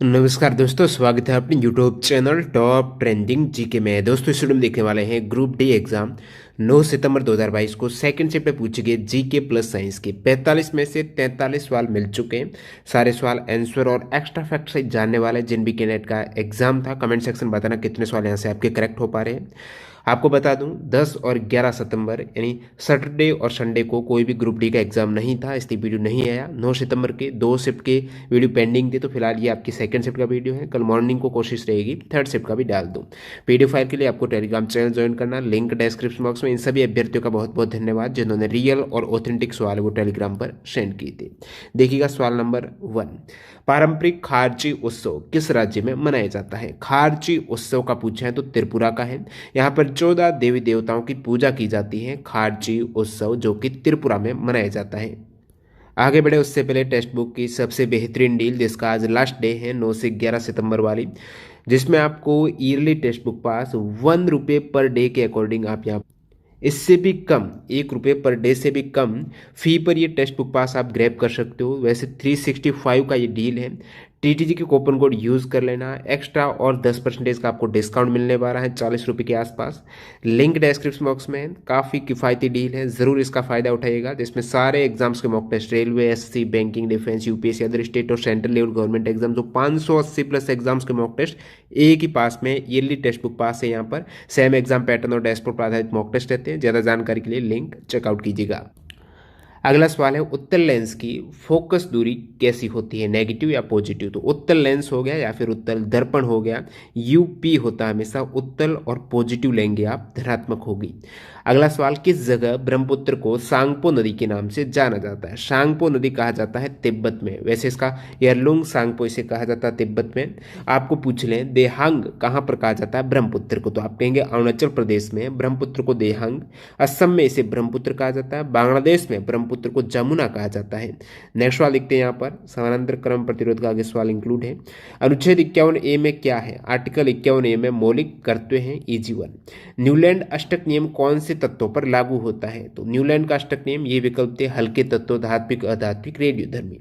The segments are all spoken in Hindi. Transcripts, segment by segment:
नमस्कार दोस्तों, स्वागत है अपने YouTube channel top trending GK में। दोस्तों इस वीडियो में देखने वाले हैं ग्रुप डी एग्जाम 9 सितंबर 2022 को सेकंड शिफ्ट में पूछे गए जीके प्लस साइंस के 45 में से 43 सवाल मिल चुके हैं। सारे सवाल आंसर और एक्स्ट्रा फैक्ट से जानने वाले जिन भी कैंडिडेट का एग्जाम था, कमेंट सेक्शन में बताना कितने सवाल यहाँ से आपके करेक्ट हो पा रहे हैं। आपको बता दूं 10 और 11 सितंबर यानी सैटरडे और संडे को कोई भी ग्रुप डी का एग्जाम नहीं था, इसलिए वीडियो नहीं आया। 9 सितंबर के 2 शिफ्ट के वीडियो पेंडिंग थे, तो फिलहाल ये आपकी सेकंड शिफ्ट का वीडियो है। कल मॉर्निंग को कोशिश रहेगी थर्ड शिफ्ट का भी डाल दूं। पीडीएफ फाइल के लिए आपको टेलीग्राम चैनल ज्वाइन करना, लिंक डिस्क्रिप्शन बॉक्स में। इन सभी अभ्यर्थियों का बहुत बहुत धन्यवाद जिन्होंने रियल और ऑथेंटिक सवाल वो टेलीग्राम पर सेंड किए थे। देखिएगा सवाल नंबर 1, पारंपरिक खारची उत्सव किस राज्य में मनाया जाता है? खारची उत्सव का पूछा है तो त्रिपुरा का है। यहाँ पर 14 देवी देवताओं की पूजा की जाती है। खारची उत्सव जो कि त्रिपुरा में मनाया जाता है। आगे बढ़े उससे पहले टेक्स्ट बुक की सबसे बेहतरीन डील जिसका आज लास्ट डे है 9 से 11 सितंबर वाली, जिसमें आपको ईयरली टेक्स्ट बुक पास 1 रुपये पर डे के अकॉर्डिंग आप यहाँ इससे भी कम 1 रुपये पर डे से भी कम फी पर ये टेक्स्ट बुक पास आप ग्रैब कर सकते हो। वैसे 365 का ये डील है। टीटीजी के कूपन कोड यूज़ कर लेना, एक्स्ट्रा और 10% का आपको डिस्काउंट मिलने वाला है 40 रुपये के आसपास। लिंक डिस्क्रिप्शन बॉक्स में है। काफ़ी किफ़ायती डील है, ज़रूर इसका फ़ायदा उठाइएगा। जिसमें सारे एग्जाम्स के mock test, railway, SSC, banking, defence, UPSC, other state और सेंट्रल लेवल गवर्नमेंट एग्जाम, जो 580 प्लस एग्जाम्स के मॉक टेस्ट एक ही पास में ईयरली टेक्स्ट बुक पास है। यहाँ पर सेम एग्जाम पैटर्न और डैशबोर्ड पर आधारित मॉक टेस्ट रहते हैं। ज़्यादा जानकारी के लिए लिंक चेकआउट कीजिएगा। अगला सवाल है, उत्तल लेंस की फोकस दूरी कैसी होती है, नेगेटिव या पॉजिटिव? तो उत्तल लेंस हो गया या फिर उत्तल दर्पण हो गया, यूपी होता है हमेशा। उत्तल और पॉजिटिव लेंगे आप, धनात्मक होगी। अगला सवाल, किस जगह ब्रह्मपुत्र को सांगपो नदी के नाम से जाना जाता है? सांगपो नदी कहा जाता है तिब्बत में। वैसे इसका यरलुंग सांगपो इसे कहा जाता है तिब्बत में। आपको पूछ लें देहांग कहाँ पर कहा जाता है ब्रह्मपुत्र को, तो आप कहेंगे अरुणाचल प्रदेश में ब्रह्मपुत्र को देहांग, असम में इसे ब्रह्मपुत्र कहा जाता है, बांग्लादेश में ब्रह्मपुत्र को जमुना कहा जाता है। नेक्स्ट सवाल देखते हैं। यहाँ पर समानांतर क्रम प्रतिरोध का आगे सवाल इंक्लूड है। अनुच्छेद 51A में क्या है? आर्टिकल 51A में मौलिक कर्तव्य हैं EG1। न्यूलैंड अष्टक नियम कौन से तत्वों पर लागू होता है? तो न्यूलैंड का अष्टक नियम, ये विकल्प थे हल्के तत्व, धात्विक, अधात्विक, रेडियोधर्मी।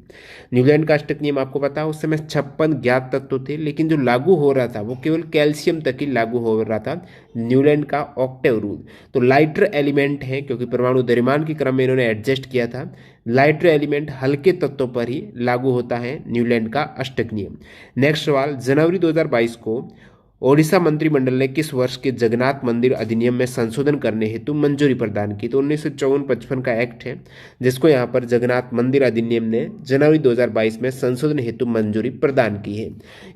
न्यूलैंड का अष्टक नियम आपको पता है उस समय 56 ज्ञात तत्व थे, लेकिन जो लागू हो रहा था वो केवल कैल्शियम तक ही लागू हो रहा था। न्यूलैंड का ऑक्टेव रूल। तो लाइटर एलिमेंट है, क्योंकि परमाणु द्रव्यमान के क्रम में इन्होंने एडजस्ट किया था। लाइटर एलिमेंट हल्के तत्वों पर ही लागू होता है न्यूलैंड का अष्टक नियम। नेक्स्ट सवाल, जनवरी 2022 को ओडिशा मंत्रिमंडल ने किस वर्ष के जगन्नाथ मंदिर अधिनियम में संशोधन करने हेतु मंजूरी प्रदान की? तो 1954-55 का एक्ट है जिसको यहाँ पर जगन्नाथ मंदिर अधिनियम ने जनवरी 2022 में संशोधन हेतु मंजूरी प्रदान की है।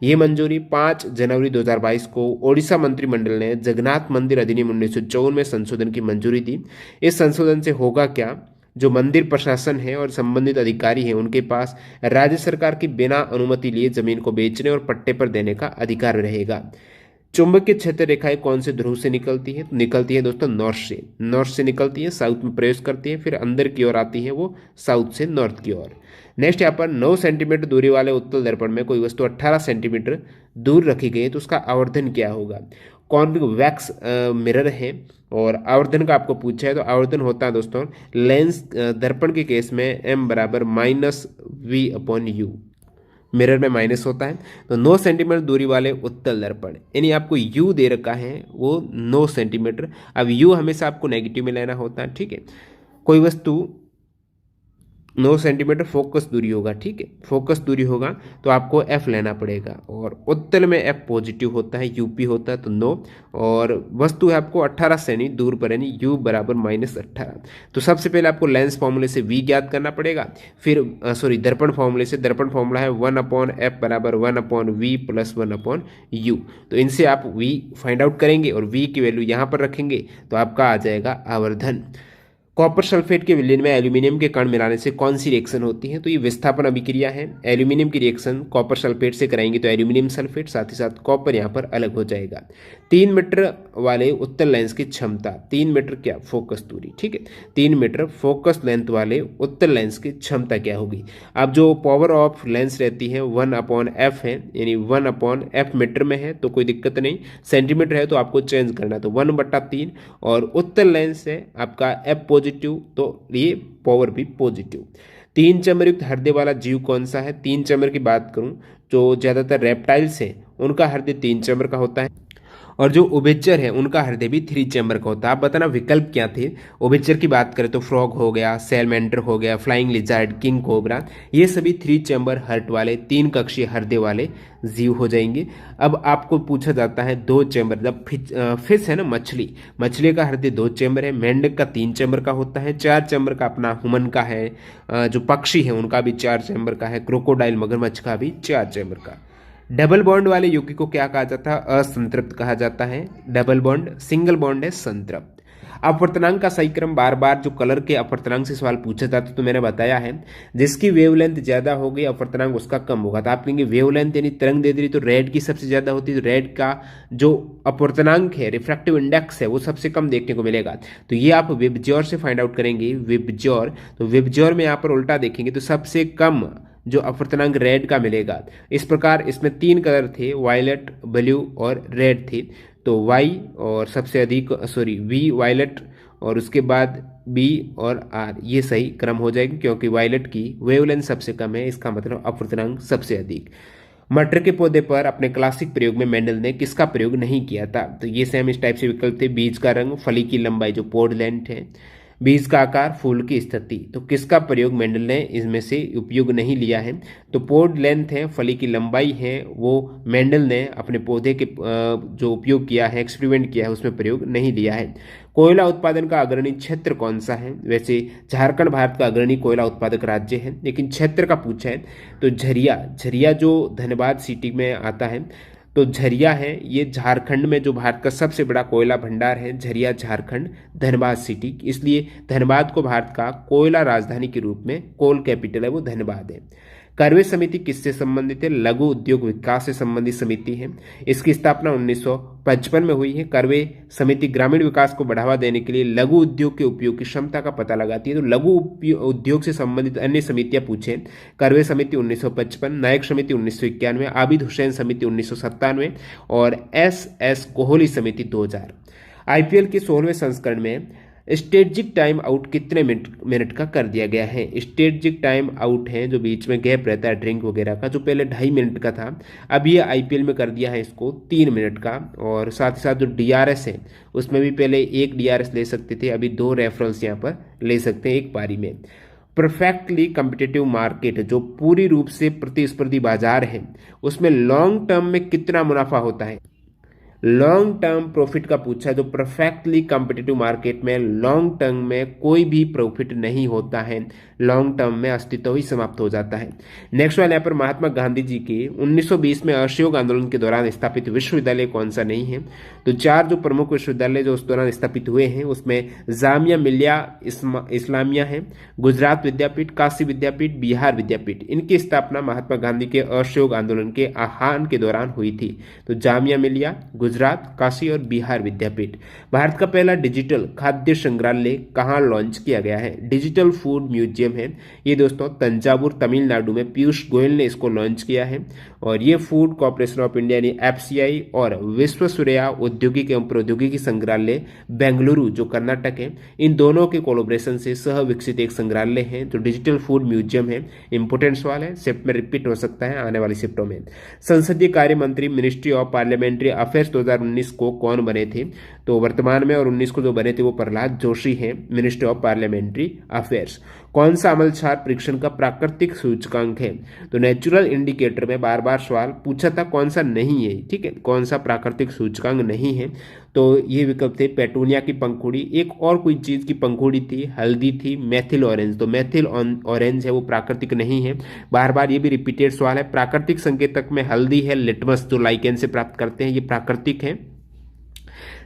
ये मंजूरी 5 जनवरी 2022 को ओडिशा मंत्रिमंडल ने जगन्नाथ मंदिर अधिनियम 1954 में संशोधन की मंजूरी दी। इस संशोधन से होगा क्या, जो मंदिर प्रशासन है और संबंधित अधिकारी हैं उनके पास राज्य सरकार की बिना अनुमति लिए जमीन को बेचने और पट्टे पर देने का अधिकार रहेगा। चुंबकीय क्षेत्र रेखाएं कौन से ध्रुव से निकलती है? तो निकलती है दोस्तों नॉर्थ से निकलती है, साउथ में प्रवेश करती है, फिर अंदर की ओर आती है वो साउथ से नॉर्थ की ओर। नेक्स्ट यहाँ पर 9 सेंटीमीटर दूरी वाले उत्तल दर्पण में कोई वस्तु 18 सेंटीमीटर दूर रखी गई है तो उसका आवर्धन क्या होगा? कॉन्वेक्स मिरर है और आवर्धन का आपको पूछा है तो आवर्धन होता है दोस्तों लेंस दर्पण के केस में m बराबर -v/u, मिरर में माइनस होता है। तो 9 सेंटीमीटर दूरी वाले उत्तल दर्पण, यानी आपको u दे रखा है वो 9 सेंटीमीटर। अब u हमेशा आपको नेगेटिव में लेना होता है, ठीक है। कोई वस्तु 9 सेंटीमीटर फोकस दूरी होगा, ठीक है, फोकस दूरी होगा तो आपको f लेना पड़ेगा। और उत्तल में f पॉजिटिव होता है, यूपी होता है तो 9, और वस्तु है आपको 18 सेमी दूर पर, यानी u बराबर -18। तो सबसे पहले आपको लेंस फॉर्मूले से v ज्ञात करना पड़ेगा, फिर दर्पण फॉर्मूले से। दर्पण फॉर्मूला है 1/f बराबर 1/v + 1/u। तो इनसे आप v फाइंड आउट करेंगे और v की वैल्यू यहाँ पर रखेंगे तो आपका आ जाएगा आवर्धन। कॉपर सल्फेट के विलयन में एल्यूमिनियम के कण मिलाने से कौन सी रिएक्शन होती है? तो ये विस्थापन अभिक्रिया है। एल्यूमिनियम की रिएक्शन कॉपर सल्फेट से कराएंगे तो एल्यूमिनियम सल्फेट, साथ ही साथ कॉपर यहाँ पर अलग हो जाएगा। 3 मीटर वाले उत्तल लेंस की क्षमता, 3 मीटर क्या फोकस दूरी, ठीक है, 3 मीटर फोकस लेंथ वाले उत्तल लेंस की क्षमता क्या होगी? अब जो पावर ऑफ लेंस रहती है 1/f है, यानी 1/f मीटर में है तो कोई दिक्कत नहीं, सेंटीमीटर है तो आपको चेंज करना, तो 1/3। और उत्तल लेंस है आपका f पॉजिटिव तो ये पावर भी पॉजिटिव। तीन चेम्बर युक्त हृदय वाला जीव कौन सा है? तीन चेम्बर की बात करूं जो ज्यादातर रेप्टाइल्स है उनका हृदय तीन चेम्बर का होता है, और जो उभयचर है उनका हृदय भी थ्री चैम्बर का होता है। आप बताना विकल्प क्या थे? उभयचर की बात करें तो फ्रॉग हो गया, सैलमेंडर हो गया, फ्लाइंग लिजार्ड, किंग कोबरा, ये सभी थ्री चैम्बर हर्ट वाले तीन कक्षीय हृदय वाले जीव हो जाएंगे। अब आपको पूछा जाता है दो चैम्बर, जब फिश है ना, मछली का हृदय दो चैम्बर है, मेंढक का तीन चैम्बर का होता है, चार चैम्बर का अपना हुमन का है, जो पक्षी है उनका भी चार चैम्बर का है, क्रोकोडाइल मगरमच्छ का भी चार चैम्बर का। डबल बॉन्ड वाले यौगिक को क्या कहा जाता है? असंतृप्त कहा जाता है। डबल बॉन्ड, सिंगल बॉन्ड है संतृप्त। अपवर्तनांक का सही क्रम, बार बार जो कलर के अपवर्तनांक से सवाल पूछा जाता है तो मैंने बताया है, जिसकी वेवलेंथ ज्यादा होगी अपवर्तनांक उसका कम होगा। तो आप कहेंगे वेवलेंथ यानी तरंग दैर्ध्य तो रेड की सबसे ज्यादा होती है, तो रेड का जो अपवर्तनांक है, रिफ्रैक्टिव इंडेक्स है, वो सबसे कम देखने को मिलेगा। तो ये आप विबज्योर से फाइंड आउट करेंगे, विबज्योर। तो विबज्योर में यहाँ पर उल्टा देखेंगे तो सबसे कम जो अपवर्तनांक रेड का मिलेगा। इस प्रकार इसमें तीन कलर थे, वायलेट, ब्लू और रेड थे। तो वाई और सबसे अधिक वी वायलेट, और उसके बाद बी और आर, ये सही क्रम हो जाएगी क्योंकि वायलेट की वेवलेंथ सबसे कम है, इसका मतलब अपवर्तनांक सबसे अधिक। मटर के पौधे पर अपने क्लासिक प्रयोग में मेंडल ने किसका प्रयोग नहीं किया था? तो ये सेम इस टाइप से विकल्प थे, बीज का रंग, फली की लंबाई जो पोड लेंथ है, बीज का आकार, फूल की स्थिति। तो किसका प्रयोग मेंडल ने इसमें से उपयोग नहीं लिया है? तो पोड लेंथ है, फली की लंबाई है, वो मेंडल ने अपने पौधे के जो उपयोग किया है, एक्सपेरिमेंट किया है, उसमें प्रयोग नहीं लिया है। कोयला उत्पादन का अग्रणी क्षेत्र कौन सा है? वैसे झारखंड भारत का अग्रणी कोयला उत्पादक राज्य है, लेकिन क्षेत्र का पूछा है तो झरिया जो धनबाद सिटी में आता है, तो झरिया है ये झारखंड में जो भारत का सबसे बड़ा कोयला भंडार है, झरिया झारखंड, धनबाद सिटी, इसलिए धनबाद को भारत का कोयला राजधानी के रूप में, कोल कैपिटल है वो धनबाद है। करवे समिति किससे संबंधित है? लघु उद्योग विकास से संबंधित समिति है। इसकी स्थापना 1955 में हुई है। करवे समिति ग्रामीण विकास को बढ़ावा देने के लिए लघु उद्योग के उपयोग की क्षमता का पता लगाती है। तो लघु उद्योग से संबंधित अन्य समितियां पूछे, करवे समिति 1955, नायक समिति 1991, आबिद हुसैन समिति 1997 और एस कोहली समिति 2000। आईपीएल के 16वें संस्करण में स्ट्रेटजिक टाइम आउट कितने मिनट का कर दिया गया है? स्ट्रेटजिक टाइम आउट है जो बीच में गैप रहता है ड्रिंक वगैरह का, जो पहले 2.5 मिनट का था, अब ये आईपीएल में कर दिया है इसको 3 मिनट का। और साथ ही साथ जो डीआरएस है उसमें भी पहले एक डीआरएस ले सकते थे, अभी 2 रेफरल्स यहाँ पर ले सकते हैं एक पारी में। परफेक्टली कम्पिटिटिव मार्केट जो पूरी रूप से प्रतिस्पर्धी बाजार है, उसमें लॉन्ग टर्म में कितना मुनाफा होता है? लॉन्ग टर्म प्रॉफिट का पूछा, जो परफेक्टली कॉम्पिटिटिव मार्केट में लॉन्ग टर्म में कोई भी प्रॉफिट नहीं होता है, लॉन्ग टर्म में अस्तित्व ही समाप्त हो जाता है। नेक्स्ट वाले यहाँ पर महात्मा गांधी जी के 1920 में असहयोग आंदोलन के दौरान स्थापित विश्वविद्यालय कौन सा नहीं है? तो 4 जो प्रमुख विश्वविद्यालय जो उस दौरान स्थापित हुए हैं उसमें जामिया मिलिया इस्लामिया है, गुजरात विद्यापीठ, काशी विद्यापीठ, बिहार विद्यापीठ। इनकी स्थापना महात्मा गांधी के असहयोग आंदोलन के आह्वान के दौरान हुई थी। तो जामिया मिलिया, गुजरात, काशी और बिहार विद्यापीठ। भारत का पहला डिजिटल खाद्य संग्रहालय कहाँ लॉन्च किया गया है? डिजिटल फूड म्यूजियम है ये दोस्तों, तंजावुर तमिलनाडु में पीयूष गोयल ने इसको लॉन्च किया है। और ये फूड कॉर्पोरेशन ऑफ इंडिया यानी एफसीआई और विश्वेश्वरैया औद्योगिक एवं प्रौद्योगिकी संग्रहालय बेंगलुरु जो कर्नाटक है, इन दोनों के कोलैबोरेशन से सह विकसित एक संग्रहालय है जो डिजिटल फूड म्यूजियम है। इंपोर्टेंट सवाल है, शिफ्ट में रिपीट हो सकता है आने वाली शिफ्टों में। संसदीय कार्य मंत्री मिनिस्ट्री ऑफ पार्लियामेंट्री अफेयर्स 2019 को कौन बने थे? तो वर्तमान में और 19 को जो बने थे वो प्रहलाद जोशी हैं, मिनिस्ट्री ऑफ पार्लियामेंट्री अफेयर्स। कौन सा अम्ल क्षार परीक्षण का प्राकृतिक सूचकांक है? तो नेचुरल इंडिकेटर में बार बार सवाल पूछा था कौन सा नहीं है, ठीक है, कौन सा प्राकृतिक सूचकांक नहीं है? तो ये विकल्प थे पेटूनिया की पंखुड़ी, एक और कोई चीज की पंखुड़ी थी, हल्दी थी, मेथिल ऑरेंज। तो मेथिल ऑरेंज है वो प्राकृतिक नहीं है। बार बार ये भी रिपीटेड सवाल है। प्राकृतिक संकेतक में हल्दी है, लिटमस जो लाइकेन से प्राप्त करते हैं, ये प्राकृतिक है।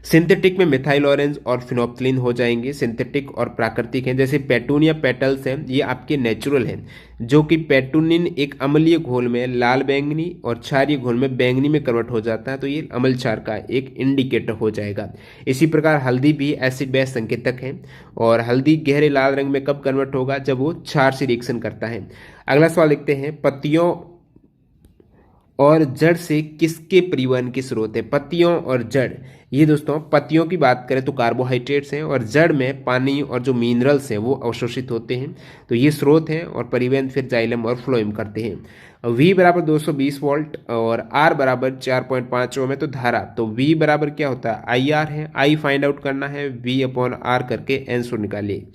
सिंथेटिक में मिथाइल ऑरेंज और फिनोप्थिलीन हो जाएंगे, सिंथेटिक और प्राकृतिक हैं। जैसे पेटूनिया पेटल्स हैं, ये आपके नेचुरल हैं, जो कि पेटूनिन एक अम्लीय घोल में लाल बैंगनी और क्षारीय घोल में बैंगनी में कन्वर्ट हो जाता है, तो ये अम्ल क्षार का एक इंडिकेटर हो जाएगा। इसी प्रकार हल्दी भी एसिड बेस संकेतक है, और हल्दी गहरे लाल रंग में कब कन्वर्ट होगा? जब वो क्षार से रिएक्शन करता है। अगला सवाल लिखते हैं, और जड़ से किसके परिवहन के स्रोत है? पत्तियों और जड़। ये दोस्तों पत्तियों की बात करें तो कार्बोहाइड्रेट्स हैं, और जड़ में पानी और जो मिनरल्स हैं वो अवशोषित होते हैं। तो ये स्रोत हैं, और परिवहन फिर जाइलम और फ्लोएम करते हैं। V बराबर 220 वोल्ट और R बराबर 4.5 ओम है। तो धारा, तो V बराबर क्या होता है? IR है। I फाइंड आउट करना है, V अपॉन R करके आंसर निकालिए।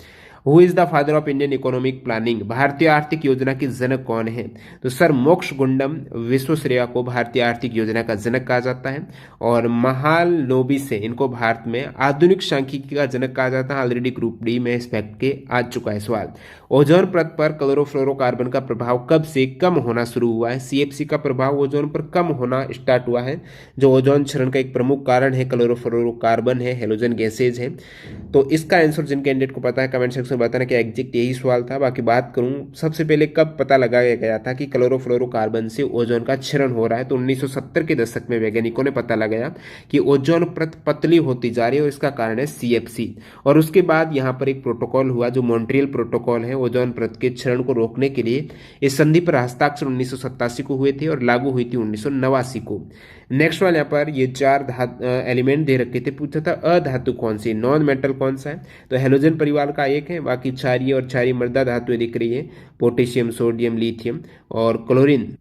Who is the father of Indian economic planning? भारतीय आर्थिक योजना के जनक कौन है? तो सर मोक्ष गुंडम विश्वेश्वरैया को भारतीय आर्थिक योजना का जनक कहा जाता है। और महालनोबिस से इनको भारत में आधुनिक सांख्यिकी का जनक कहा जाता है। ऑलरेडी ग्रुप डी में इस फैक्ट के आ चुका है सवाल। ओजोन परत पर क्लोरोफ्लोरोकार्बन का प्रभाव कब से कम होना शुरू हुआ है? CFC का प्रभाव ओजोन पर कम होना स्टार्ट हुआ है। जो ओजोन क्षरण का एक प्रमुख कारण है क्लोरोफ्लोरोकार्बन है, हेलोजन गैसेज है। तो इसका आंसर जिन कैंडिडेट को पता है कमेंट सेक्शन में बताना कि एग्जैक्ट यही सवाल था। बाकी बात करूं, सबसे पहले कब पता लगाया गया था कि क्लोरोफ्लोरोकार्बन से ओजोन का क्षरण हो रहा है? तो 1970 के दशक में वैज्ञानिकों ने पता लगाया कि ओजोन परत पतली होती जा रही है, और इसका कारण है CFC। और उसके बाद यहाँ पर एक प्रोटोकॉल हुआ जो मॉन्ट्रियल प्रोटोकॉल है, ओजोन परत के क्षरण को रोकने के लिए। इस संधि पर हस्ताक्षर 1987 को हुए थे और लागू हुई थी 1989 को। नेक्स्ट वाले यहाँ पर ये 4 एलिमेंट दे रखे थे, पूछा था अधातु कौन सी, नॉन मेटल कौन सा है? तो हेलोजन परिवार का एक है। बाकी क्षारीय और क्षारीय मृदा धातुएं दिख रही है, पोटेशियम, सोडियम, लिथियम और क्लोरीन।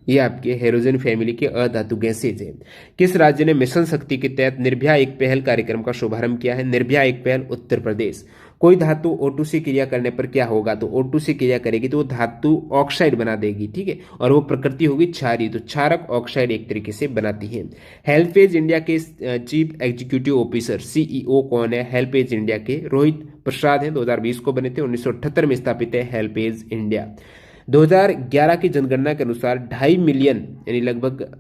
ये आपके हेलोजन फैमिली के अधातु गैसेज है। किस राज्य ने मिशन शक्ति के तहत निर्भया एक पहल कार्यक्रम का शुभारंभ किया है? निर्भया एक पहल उत्तर प्रदेश। कोई धातु O2 से क्रिया करने पर क्या होगा? तो O2 से क्रिया करेगी तो वो धातु ऑक्साइड बना देगी, ठीक है, और वो प्रकृति होगी क्षारीय। तो क्षारक ऑक्साइड एक तरीके से बनाती है। हेल्पेज इंडिया के चीफ एग्जीक्यूटिव ऑफिसर CEO कौन है? हेल्पेज इंडिया के रोहित प्रसाद हैं, 2020 को बने थे। 1978 में स्थापित है हेल्पेज इंडिया। 2011 की जनगणना के अनुसार 2.5 मिलियन यानी लगभग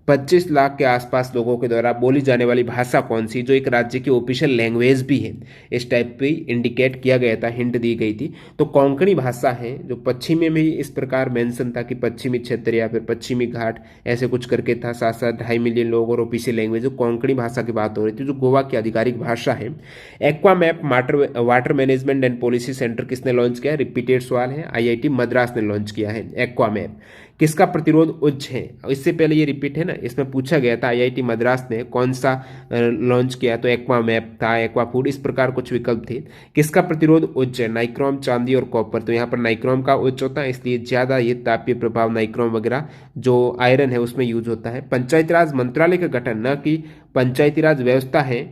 25 लाख के आसपास लोगों के द्वारा बोली जाने वाली भाषा कौन सी, जो एक राज्य की ऑफिशियल लैंग्वेज भी है? इस टाइप पे इंडिकेट किया गया था, हिंट दी गई थी। तो कोंकणी भाषा है, जो पश्चिमी में भी इस प्रकार मेंशन था कि पश्चिमी क्षेत्र या फिर पश्चिमी घाट ऐसे कुछ करके था। साथ साथ 2.5 मिलियन लोग और ऑफिशियल लैंग्वेज, जो कोंकणी भाषा की बात हो रही थी, जो गोवा की आधिकारिक भाषा है। Aquamap water management and policy centre किसने लॉन्च किया? रिपीटेड सवाल है, IIT मद्रास ने लॉन्च किया है एक्वामैप। किसका प्रतिरोध उच्च है? इससे पहले ये रिपीट है ना, इसमें पूछा गया था IIT मद्रास ने कौन सा लॉन्च किया, तो एक्वामैप था, एक्वाफूड, इस प्रकार कुछ विकल्प थे। किसका प्रतिरोध उच्च है? नाइक्रोम, चांदी और कॉपर। तो यहाँ पर नाइक्रोम का उच्च होता है, इसलिए ज्यादा ये तापीय प्रभाव नाइक्रोम वगैरह जो आयरन है उसमें यूज होता है। पंचायती राज मंत्रालय का गठन, न कि पंचायती राज व्यवस्था है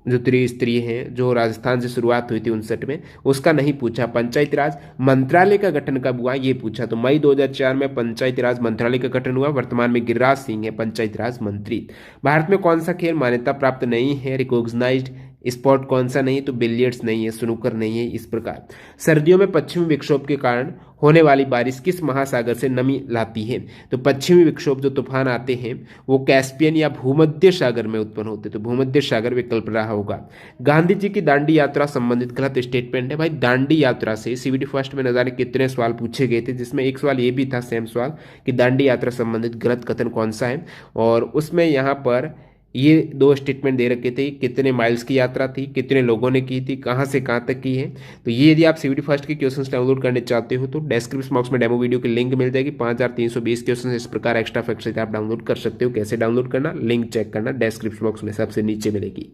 जो त्रिस्तरीय हैं, जो राजस्थान से शुरुआत हुई थी 59 में, उसका नहीं पूछा। पंचायती राज मंत्रालय का गठन कब हुआ ये पूछा। तो मई 2004 में पंचायती राज मंत्रालय का गठन हुआ। वर्तमान में गिरिराज सिंह है पंचायती राज मंत्री। भारत में कौन सा खेल मान्यता प्राप्त नहीं है, रिकॉग्नाइज्ड स्पोर्ट कौन सा नहीं? तो बिलियर्ड्स नहीं है, स्नूकर नहीं है। इस प्रकार सर्दियों में पश्चिमी विक्षोभ के कारण होने वाली बारिश किस महासागर से नमी लाती है? तो पश्चिमी विक्षोभ जो तूफान आते हैं वो कैस्पियन या भूमध्य सागर में उत्पन्न होते, तो भूमध्य सागर विकल्प रहा होगा। गांधी जी की दांडी यात्रा संबंधित गलत स्टेटमेंट है। भाई दांडी यात्रा से CVT फर्स्ट में न जाने कितने सवाल पूछे गए थे, जिसमें एक सवाल ये भी था, सेम सवाल, कि दांडी यात्रा संबंधित गलत कथन कौन सा है। और उसमें यहाँ पर ये 2 स्टेटमेंट दे रखे थे, कितने माइल्स की यात्रा थी, कितने लोगों ने की थी, कहां से कहां तक की है। तो ये यदि आप CVT फर्स्ट के क्वेश्चंस डाउनलोड करने चाहते हो तो डिस्क्रिप्शन बॉक्स में डेमो वीडियो की लिंक मिल जाएगी। 5320 क्वेश्चन इस प्रकार एक्स्ट्रा फैक्ट से आप डाउनलोड कर सकते हो। कैसे डाउनलोड करना, लिंक चेक करना, डिस्क्रिप्शन बॉक्स में सबसे नीचे मिलेगी।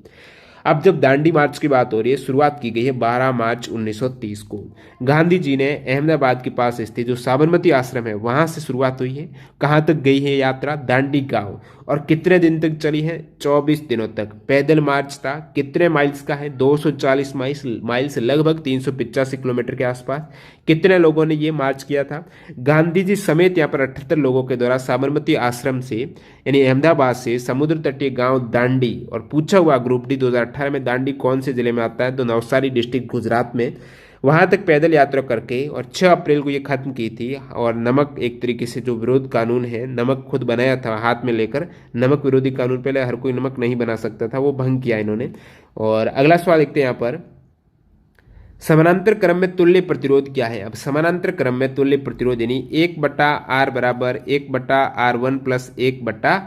अब जब दांडी मार्च की बात हो रही है, शुरुआत की गई है 12 मार्च 1930 को। गांधी जी ने अहमदाबाद के पास स्थित जो साबरमती आश्रम है वहां से शुरुआत हुई है। कहां तक गई है यात्रा? दांडी गांव। और कितने दिन तक चली है? 24 दिनों तक। पैदल मार्च था। कितने माइल्स का है? 240 माइल्स, लगभग 385 किलोमीटर के आसपास। कितने लोगों ने ये मार्च किया था? गांधी जी समेत यहाँ पर 78 लोगों के द्वारा साबरमती आश्रम से यानी अहमदाबाद से समुद्र तटीय गांव दांडी। और पूछा हुआ ग्रुप डी 2018 में, दांडी कौन से जिले में आता है? तो नवसारी डिस्ट्रिक्ट गुजरात में। वहां तक पैदल यात्रा करके और 6 अप्रैल को ये खत्म की थी। और नमक एक तरीके से जो विरोध कानून है, नमक खुद बनाया था हाथ में लेकर, नमक विरोधी कानून, पहले हर कोई नमक नहीं बना सकता था, वो भंग किया इन्होंने। और अगला सवाल देखते हैं यहाँ पर, समानांतर क्रम में तुल्य प्रतिरोध क्या है? अब समानांतर क्रम में तुल्य प्रतिरोध यानी 1/R बराबर 1/R1 प्लस 1/R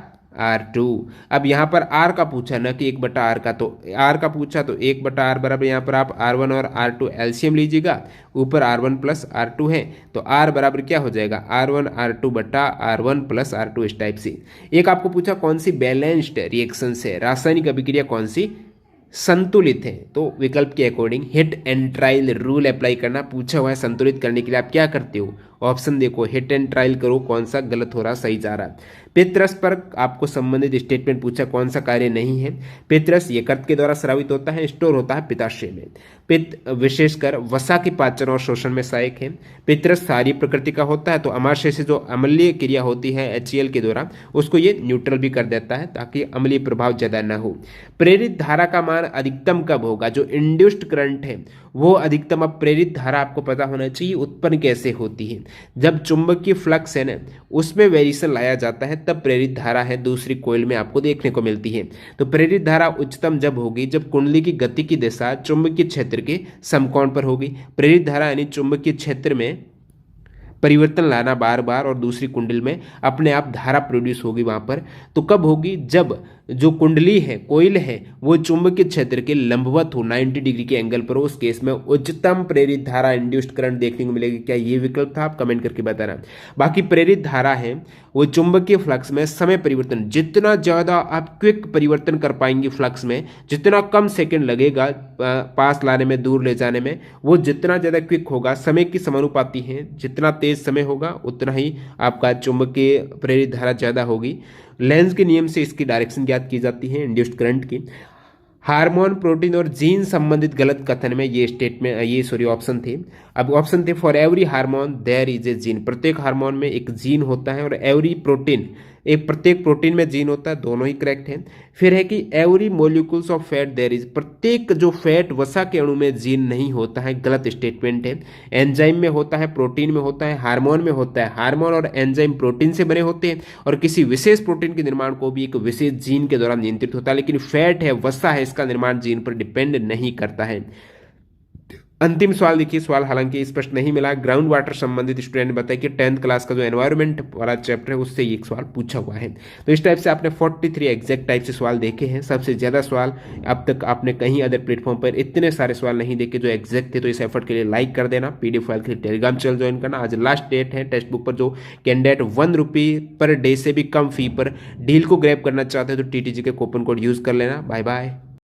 R2। अब यहाँ पर R का पूछा ना कि 1/R का, तो R का पूछा तो 1/R बराबर यहाँ पर आप R1 और R2 एलसीएम लीजिएगा, ऊपर R1 प्लस R2 है तो R बराबर क्या हो जाएगा R1 R2 बटा R1 प्लस R2 इस टाइप से। एक आपको पूछा कौन सी बैलेंस्ड रिएक्शन है, रासायनिक अभिक्रिया कौन सी संतुलित है, तो विकल्प के according hit and trial rule apply करना पूछा हुआ है। संतुलित करने के लिए आप क्या करते हो, ऑप्शन देखो, हिट एंड ट्रायल करो कौन सा गलत हो रहा सही जा रहा। पितरस पर आपको संबंधित स्टेटमेंट पूछा कौन सा कार्य नहीं है। पितरस यकृत के द्वारा स्रावित होता है, स्टोर होता है पित्ताशय में। पित्त विशेषकर वसा के पाचन और शोषण में सहायक है। पितरस सारी प्रकृति का होता है, तो अमाशय से जो अम्लीय क्रिया होती है HCl के द्वारा उसको ये न्यूट्रल भी कर देता है ताकि अम्लीय प्रभाव ज्यादा ना हो। प्रेरित धारा का मान अधिकतम कब होगा, जो इंड्यूस्ड करंट है वो अधिकतम, अब प्रेरित धारा आपको पता होना चाहिए उत्पन्न कैसे होती है, जब चुंबकीय फ्लक्स है ना उसमें वेरिएशन लाया जाता है तब प्रेरित धारा है दूसरी कोइल में आपको देखने को मिलती है। तो प्रेरित धारा उच्चतम जब होगी जब कुंडली की गति की दिशा चुंबकीय क्षेत्र के समकोण पर होगी। प्रेरित धारा यानी चुंबकीय क्षेत्र में परिवर्तन लाना बार बार और दूसरी कुंडली में अपने आप धारा प्रोड्यूस होगी वहां पर, तो कब होगी, जब जो कुंडली है कोइल है वो चुंबकीय क्षेत्र के लंबवत हो 90 डिग्री के एंगल पर हो, उस केस में उच्चतम प्रेरित धारा इंड्यूस्ड करंट देखने को मिलेगी। क्या ये विकल्प था, आप कमेंट करके बताना। बाकी प्रेरित धारा है वो चुंबकीय फ्लक्स में समय परिवर्तन, जितना ज्यादा आप क्विक परिवर्तन कर पाएंगे फ्लक्स में, जितना कम सेकंड लगेगा पास लाने में दूर ले जाने में, वो जितना ज्यादा क्विक होगा समय की समानुपाती है, जितना तेज समय होगा उतना ही आपका चुंबकीय प्रेरित धारा ज्यादा होगी। लेंज के नियम से इसकी डायरेक्शन ज्ञात की जाती है इंड्यूस्ड करंट की। हार्मोन प्रोटीन और जीन संबंधित गलत कथन में ये स्टेटमेंट ये ऑप्शन थे। अब ऑप्शन थे for every hormone there is a gene, प्रत्येक हार्मोन में एक जीन होता है, और एवरी प्रोटीन एक प्रत्येक प्रोटीन में जीन होता है, दोनों ही करेक्ट है। फिर है कि every molecules of fat there is, प्रत्येक जो फैट वसा के अणु में जीन नहीं होता है, गलत स्टेटमेंट है। एंजाइम में होता है, प्रोटीन में होता है, हार्मोन में होता है, हार्मोन और एंजाइम प्रोटीन से बने होते हैं और किसी विशेष प्रोटीन के निर्माण को भी एक विशेष जीन के द्वारा नियंत्रित होता है, लेकिन फैट है वसा है इसका निर्माण जीन पर डिपेंड नहीं करता है। अंतिम सवाल देखिए, सवाल हालांकि स्पष्ट नहीं मिला। ग्राउंड वाटर संबंधित स्टूडेंट ने बताया कि 10th क्लास का जो एनवायरनमेंट वाला चैप्टर है उससे एक सवाल पूछा हुआ है। तो इस टाइप से आपने 43 एग्जैक्ट टाइप से सवाल देखे हैं। सबसे ज़्यादा सवाल अब तक आपने कहीं अदर प्लेटफॉर्म पर इतने सारे सवाल नहीं देखे जो एग्जैक्ट थे। तो इस एफर्ट के लिए लाइक कर देना, PDF फाइल के लिए टेलीग्राम चैनल ज्वाइन करना। आज लास्ट डेट है टेक्स्ट बुक पर जो कैंडिडेट ₹1 पर डे से भी कम फी पर डील को ग्रैब करना चाहते हैं तो TTG के कूपन कोड यूज़ कर लेना। Bye bye.